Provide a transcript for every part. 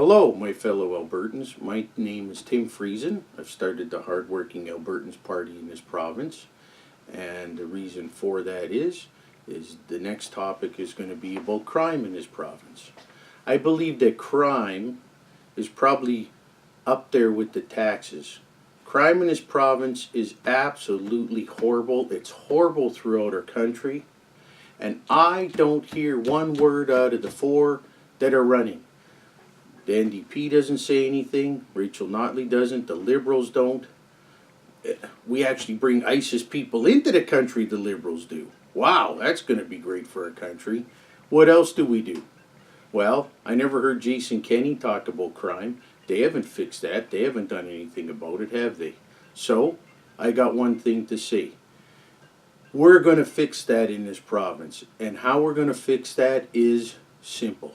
Hello, my fellow Albertans. My name is Tim Friesen. I've started the hardworking Albertans Party in this province. And the reason for that is the next topic is going to be about crime in this province. I believe that crime is probably up there with the taxes. Crime in this province is absolutely horrible. It's horrible throughout our country. And I don't hear one word out of the four that are running. The NDP doesn't say anything. Rachel Notley doesn't. The Liberals don't. We actually bring ISIS people into the country, the Liberals do. Wow, that's going to be great for our country. What else do we do? Well, I never heard Jason Kenney talk about crime. They haven't fixed that. They haven't done anything about it, have they? So, I got one thing to say. We're going to fix that in this province. And how we're going to fix that is simple.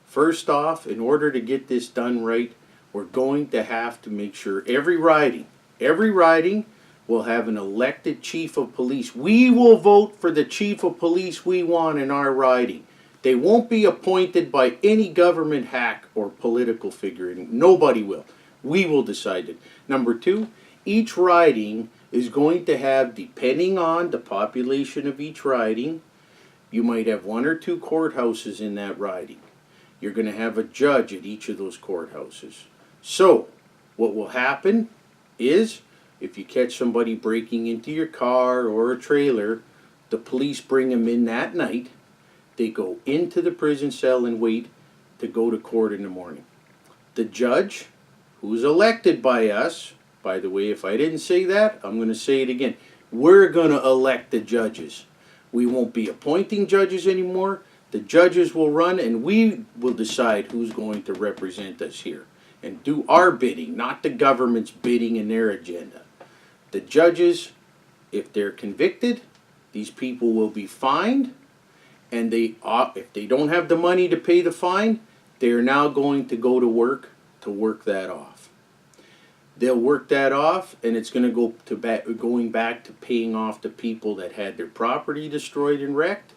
First off, in order to get this done right, we're going to have to make sure every riding will have an elected chief of police. We will vote for the chief of police we want in our riding. They won't be appointed by any government hack or political figure. Nobody will. We will decide it. Number two, each riding is going to have, depending on the population of each riding, you might have one or two courthouses in that riding. You're going to have a judge at each of those courthouses. So, what will happen is, if you catch somebody breaking into your car or a trailer, the police bring them in that night. They go into the prison cell and wait to go to court in the morning. The judge, who's elected by us, by the way, if I didn't say that, I'm going to say it again. We're going to elect the judges. We won't be appointing judges anymore. The judges will run and we will decide who's going to represent us here and do our bidding, not the government's bidding and their agenda. The judges, if they're convicted, these people will be fined, and if they don't have the money to pay the fine, they're now going to go to work that off. They'll work that off, and it's going to go to going back to paying off the people that had their property destroyed and wrecked.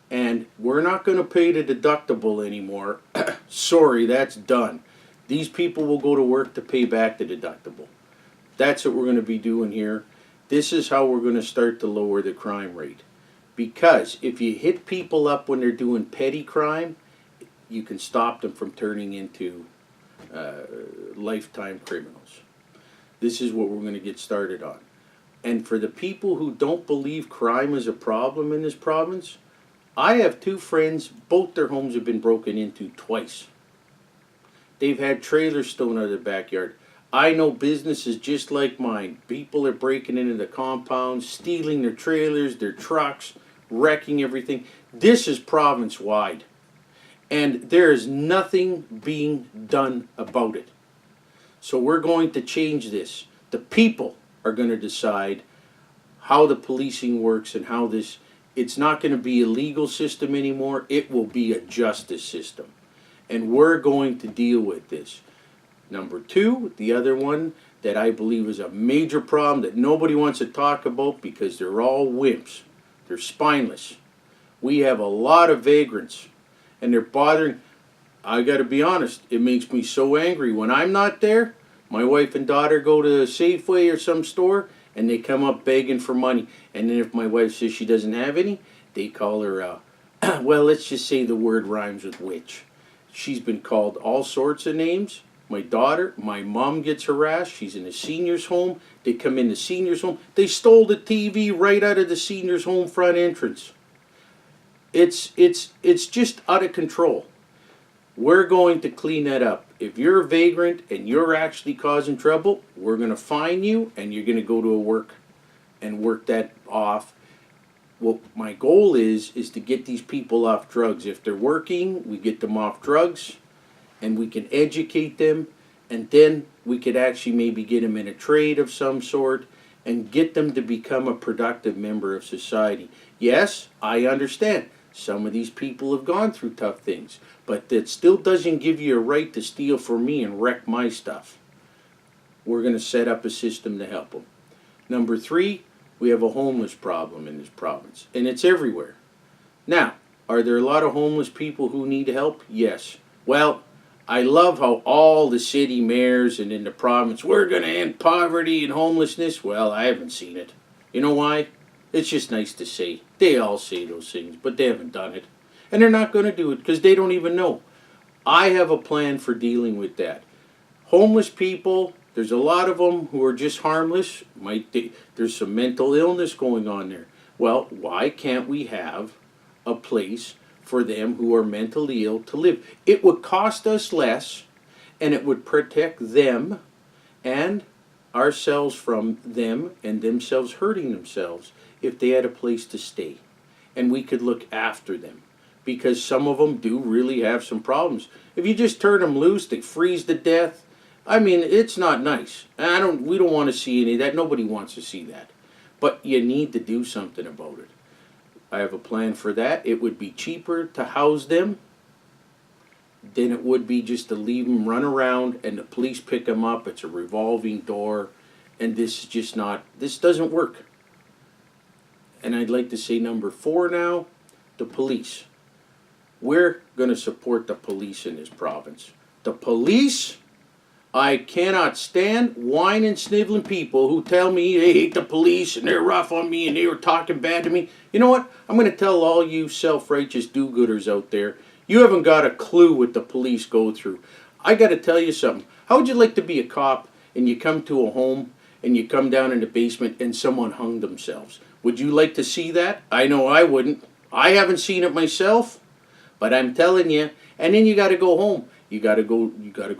And we're not going to pay the deductible anymore. Sorry, that's done. These people will go to work to pay back the deductible. That's what we're going to be doing here. This is how we're going to start to lower the crime rate. Because if you hit people up when they're doing petty crime, you can stop them from turning into lifetime criminals. This is what we're going to get started on. And for the people who don't believe crime is a problem in this province, I have two friends, both their homes have been broken into twice. They've had trailers stolen out of their backyard. I know businesses just like mine. People are breaking into the compounds, stealing their trailers, their trucks, wrecking everything. This is province-wide. And there is nothing being done about it. So we're going to change this. The people are going to decide how the policing works and how this. It's not going to be a legal system anymore. It will be a justice system. And we're going to deal with this. Number two, the other one that I believe is a major problem that nobody wants to talk about because they're all wimps. They're spineless. We have a lot of vagrants. And they're bothering. I got to be honest, it makes me so angry. When I'm not there, my wife and daughter go to Safeway or some store, and they come up begging for money. And then if my wife says she doesn't have any, they call her, well, let's just say the word rhymes with witch. She's been called all sorts of names. My daughter, my mom gets harassed. She's in a senior's home. They come in the senior's home. They stole the TV right out of the senior's home front entrance. It's just out of control. We're going to clean that up. If you're a vagrant and you're actually causing trouble, we're going to fine you and you're going to go to a work and work that off. What my goal is to get these people off drugs. If they're working, we get them off drugs and we can educate them, and then we could actually maybe get them in a trade of some sort and get them to become a productive member of society. Yes, I understand. Some of these people have gone through tough things, but that still doesn't give you a right to steal from me and wreck my stuff. We're going to set up a system to help them. Number three, we have a homeless problem in this province, and it's everywhere. Now, are there a lot of homeless people who need help? Yes. Well, I love how all the city mayors and in the province, we're going to end poverty and homelessness. Well, I haven't seen it. You know why? It's just nice to say. They all say those things, but they haven't done it. And they're not going to do it because they don't even know. I have a plan for dealing with that. Homeless people, there's a lot of them who are just harmless. There's some mental illness going on there. Well, why can't we have a place for them who are mentally ill to live? It would cost us less, and it would protect them and ourselves from them and themselves hurting themselves if they had a place to stay. And we could look after them. Because some of them do really have some problems. If you just turn them loose, they freeze to death. I mean, it's not nice. We don't want to see any of that. Nobody wants to see that. But you need to do something about it. I have a plan for that. It would be cheaper to house them than it would be just to leave them run around and the police pick them up. It's a revolving door. And this doesn't work. And I'd like to say number 4 now, the police. We're going to support the police in this province. The police, I cannot stand whining, sniveling people who tell me they hate the police and they're rough on me and they were talking bad to me. You know what? I'm going to tell all you self-righteous do-gooders out there, you haven't got a clue what the police go through. I got to tell you something. How would you like to be a cop and you come to a home and you come down in the basement and someone hung themselves? Would you like to see that? I know I wouldn't. I haven't seen it myself. But I'm telling you, and then you got to go home. You got to go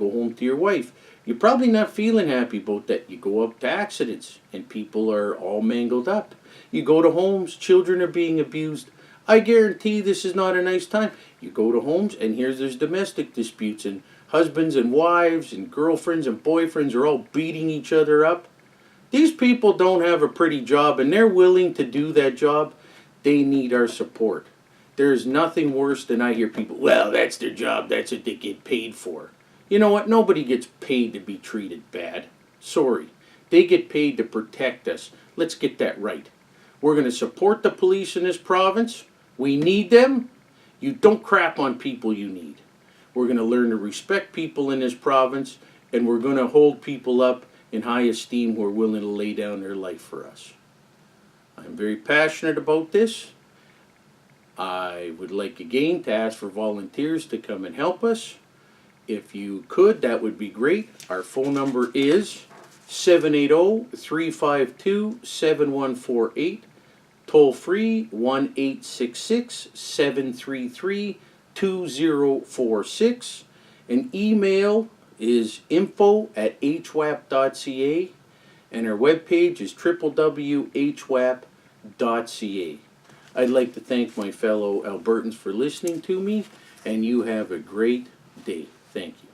home to your wife. You're probably not feeling happy about that. You go up to accidents, and people are all mangled up. You go to homes, children are being abused. I guarantee this is not a nice time. You go to homes, and there's domestic disputes, and husbands and wives and girlfriends and boyfriends are all beating each other up. These people don't have a pretty job, and they're willing to do that job. They need our support. There's nothing worse than I hear people, well, that's their job, that's what they get paid for. You know what? Nobody gets paid to be treated bad. Sorry. They get paid to protect us. Let's get that right. We're going to support the police in this province. We need them. You don't crap on people you need. We're going to learn to respect people in this province, and we're going to hold people up in high esteem who are willing to lay down their life for us. I'm very passionate about this. I would like again to ask for volunteers to come and help us. If you could, that would be great. Our phone number is 780-352-7148. Toll free 1-866-733-2046. An email is info@hwap.ca. And our webpage is www.hwap.ca. I'd like to thank my fellow Albertans for listening to me, and you have a great day. Thank you.